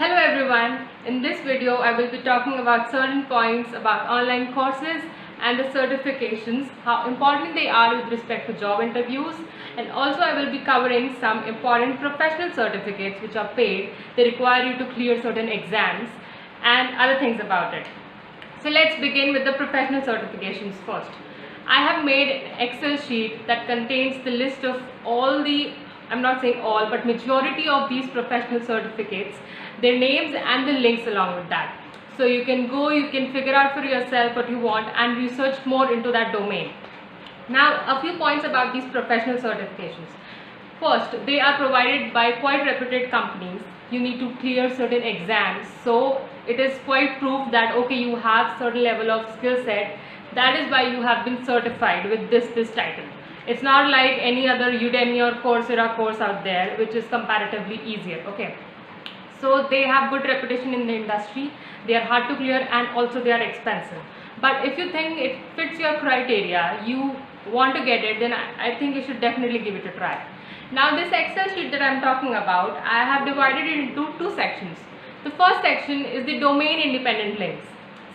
Hello everyone, in this video I will be talking about certain points about online courses and the certifications, how important they are with respect to job interviews, and also I will be covering some important professional certificates which are paid. They require you to clear certain exams and other things about it. So let's begin with the professional certifications first. I have made an Excel sheet that contains the list of all the, I'm not saying all, but majority of these professional certificates, their names and the links along with that. So you can go, you can figure out for yourself what you want and research more into that domain. Now, a few points about these professional certifications. First, they are provided by quite reputed companies. You need to clear certain exams. So it is quite proof that okay, you have certain level of skill set. That is why you have been certified with this title. It's not like any other Udemy or Coursera course out there which is comparatively easier. Okay. So they have good reputation in the industry, they are hard to clear and also they are expensive. But if you think it fits your criteria, you want to get it, then I think you should definitely give it a try. Now this Excel sheet that I am talking about, I have divided it into two sections. The first section is the domain independent links.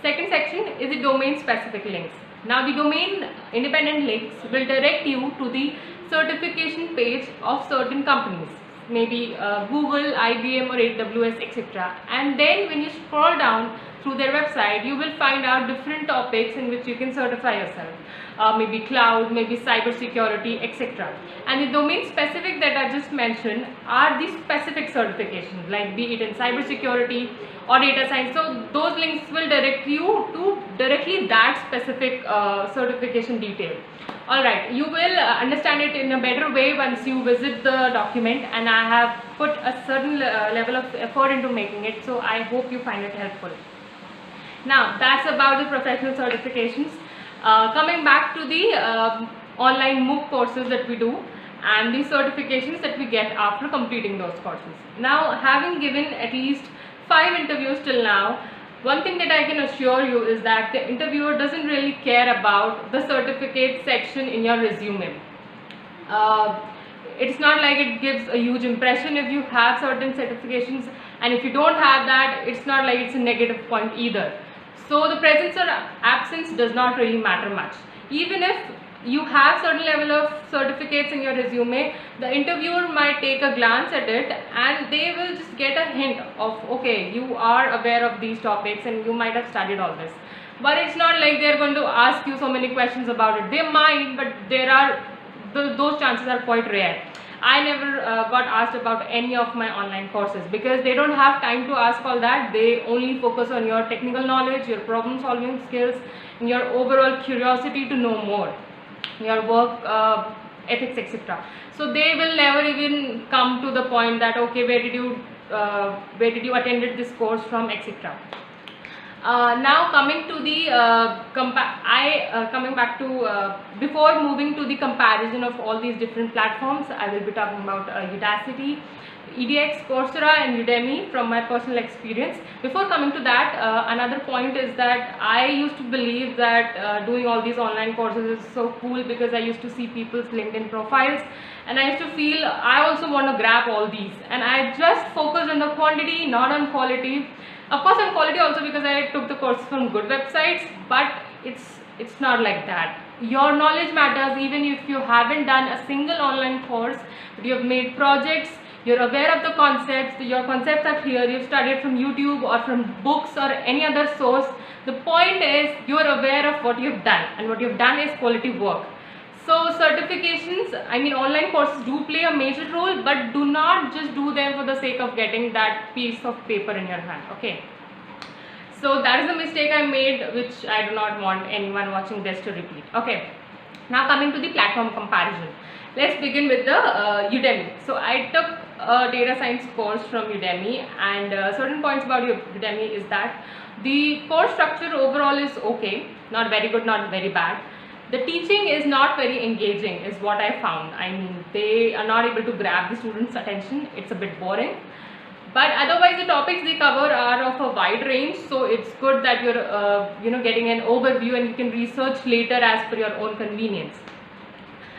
Second section is the domain specific links. Now the domain independent links will direct you to the certification page of certain companies, maybe Google, IBM or AWS, etc. And then when you scroll down through their website, you will find out different topics in which you can certify yourself. Maybe cloud, maybe cyber security, etc. And the domain specific that I just mentioned are the specific certifications, like be it in cyber security or data science. So those links will direct you to directly that specific certification detail. Alright, you will understand it in a better way once you visit the document, and I have put a certain level of effort into making it, so I hope you find it helpful. Now that's about the professional certifications. Coming back to the online MOOC courses that we do and the certifications that we get after completing those courses. Now, having given at least 5 interviews till now, one thing that I can assure you is that the interviewer doesn't really care about the certificate section in your resume. It's not like it gives a huge impression if you have certain certifications, and if you don't have that, it's not like it's a negative point either. So the presence or absence does not really matter much. Even if you have certain level of certificates in your resume, the interviewer might take a glance at it and they will just get a hint of okay, you are aware of these topics and you might have studied all this. But it's not like they're going to ask you so many questions about it. They might, but those chances are quite rare. I never got asked about any of my online courses because they don't have time to ask all that. They only focus on your technical knowledge, your problem solving skills, and your overall curiosity to know more, your work ethics, etc. So they will never even come to the point that okay, where did you attended this course from, etc. Now coming to the before moving to the comparison of all these different platforms, I will be talking about Udacity, EDX, Coursera and Udemy from my personal experience. Before coming to that, another point is that I used to believe that doing all these online courses is so cool because I used to see people's LinkedIn profiles and I used to feel I also want to grab all these, and I just focused on the quantity, not on quality. Of course on quality also because I took the courses from good websites, but it's not like that. Your knowledge matters even if you haven't done a single online course, but you have made projects, you're aware of the concepts, your concepts are clear, you've studied from YouTube or from books or any other source. The point is you're aware of what you've done, and what you've done is quality work. So certifications, I mean online courses do play a major role, but do not just do them for the sake of getting that piece of paper in your hand, okay? So that is a mistake I made, which I do not want anyone watching this to repeat, okay? Now coming to the platform comparison. Let's begin with the Udemy. So I took a data science course from Udemy, and certain points about Udemy is that the course structure overall is okay, not very good, not very bad. The teaching is not very engaging is what I found. I mean, they are not able to grab the students' attention. It's a bit boring. But otherwise the topics they cover are of a wide range, so it's good that you're getting an overview and you can research later as per your own convenience.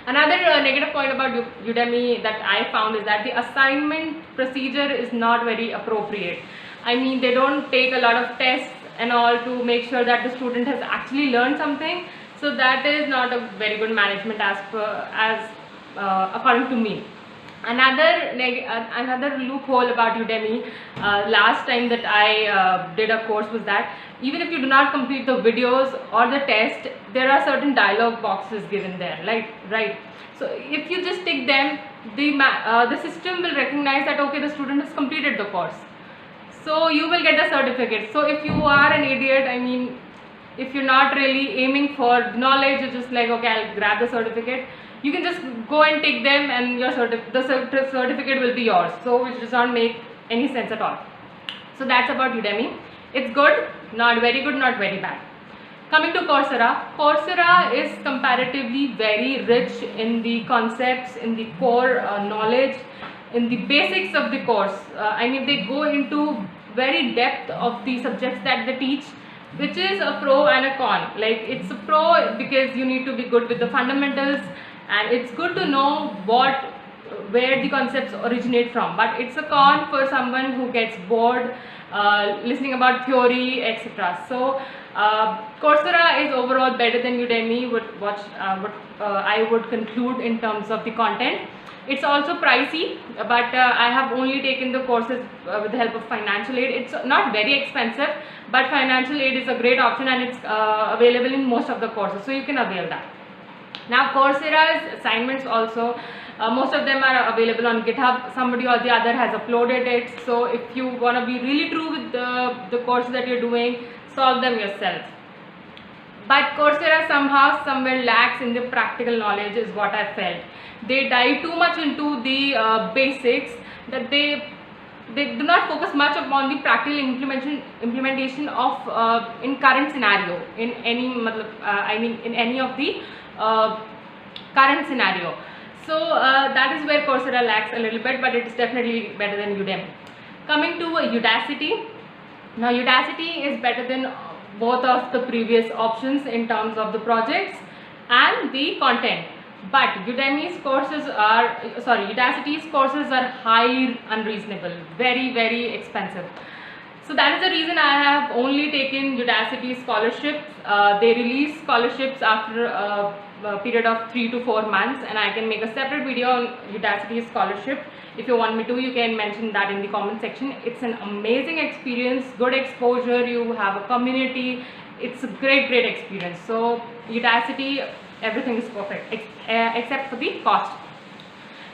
Another negative point about Udemy that I found is that the assignment procedure is not very appropriate. I mean, they don't take a lot of tests and all to make sure that the student has actually learned something. So that is not a very good management according to me. Another loophole about Udemy last time that I did a course was that even if you do not complete the videos or the test, there are certain dialog boxes given there, right? So if you just tick them, the system will recognize that okay, the student has completed the course, so you will get the certificate. So if you are an idiot, I mean, if you're not really aiming for knowledge, you're just like, okay, I'll grab the certificate, you can just go and take them and your certificate will be yours. So which does not make any sense at all. So that's about Udemy. It's good, not very good, not very bad. Coming to Coursera. Coursera is comparatively very rich in the concepts, in the core knowledge, in the basics of the course. I mean, they go into very depth of the subjects that they teach, which is a pro and a con. Like, it's a pro because you need to be good with the fundamentals, and it's good to know where the concepts originate from, but it's a con for someone who gets bored listening about theory, etc. So Coursera is overall better than Udemy, what I would conclude in terms of the content. It's also pricey, but I have only taken the courses with the help of financial aid. It's not very expensive, but financial aid is a great option, and it's available in most of the courses, so you can avail that. Now Coursera's assignments also, most of them are available on GitHub. Somebody or the other has uploaded it, so if you want to be really true with the courses that you're doing, solve them yourself. But Coursera somehow somewhere lacks in the practical knowledge is what I felt. They dive too much into the basics, that they do not focus much upon the practical implementation of in current scenario, in any in any of the current scenario. So that is where Coursera lacks a little bit, but it's definitely better than Udemy. Coming to Udacity. Now Udacity is better than both of the previous options in terms of the projects and the content, but Udacity's courses are highly unreasonable, very expensive. So that is the reason I have only taken Udacity scholarships. They release scholarships after a period of 3 to 4 months, and I can make a separate video on Udacity scholarship. If you want me to, you can mention that in the comment section. It's an amazing experience, good exposure, you have a community. It's a great experience. So Udacity, everything is perfect except for the cost.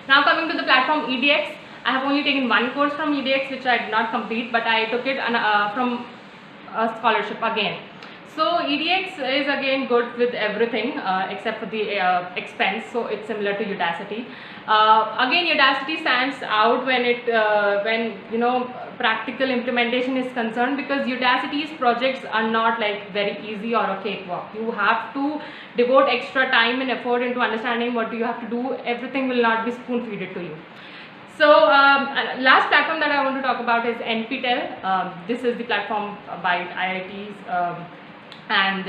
Now coming to the platform EDX. I have only taken one course from EDX which I did not complete, but I took it from a scholarship again. So EDX is again good with everything except for the expense, so it's similar to Udacity. Again, Udacity stands out when practical implementation is concerned, because Udacity's projects are not like very easy or a cakewalk. You have to devote extra time and effort into understanding what you have to do. Everything will not be spoon-fed to you. So last platform that I want to talk about is NPTEL. This is the platform by IITs, and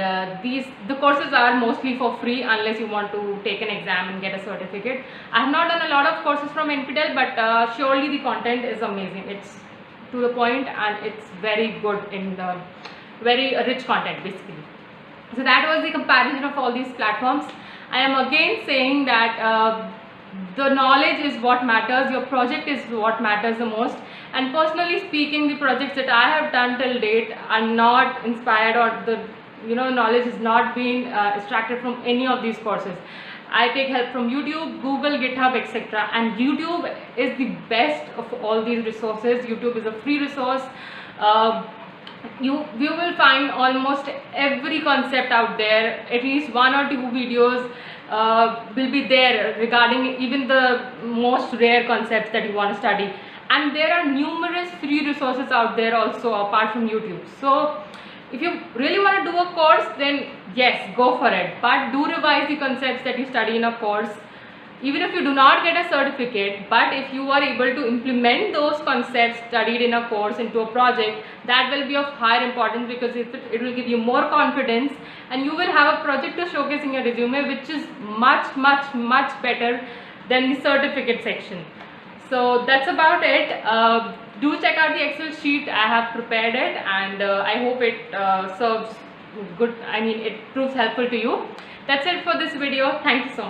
the courses are mostly for free unless you want to take an exam and get a certificate. I have not done a lot of courses from NPTEL, but surely the content is amazing. It's to the point and it's very good in the very rich content basically. So that was the comparison of all these platforms. I am again saying that the knowledge is what matters, your project is what matters the most, and personally speaking, the projects that I have done till date are not inspired, or the knowledge is not being extracted from any of these courses. I take help from YouTube, Google, GitHub, etc. And YouTube is the best of all these resources. YouTube is a free resource. You will find almost every concept out there. At least 1 or 2 videos will be there regarding even the most rare concepts that you want to study. And there are numerous free resources out there also apart from YouTube. So if you really want to do a course, then yes, go for it. But do revise the concepts that you study in a course. even if you do not get a certificate, but if you are able to implement those concepts studied in a course into a project, that will be of higher importance, because it will give you more confidence, and you will have a project to showcase in your resume which is much better than the certificate section. So that's about it. Do check out the Excel sheet. I have prepared it, and I hope it serves good, it proves helpful to you. That's it for this video. Thank you so much.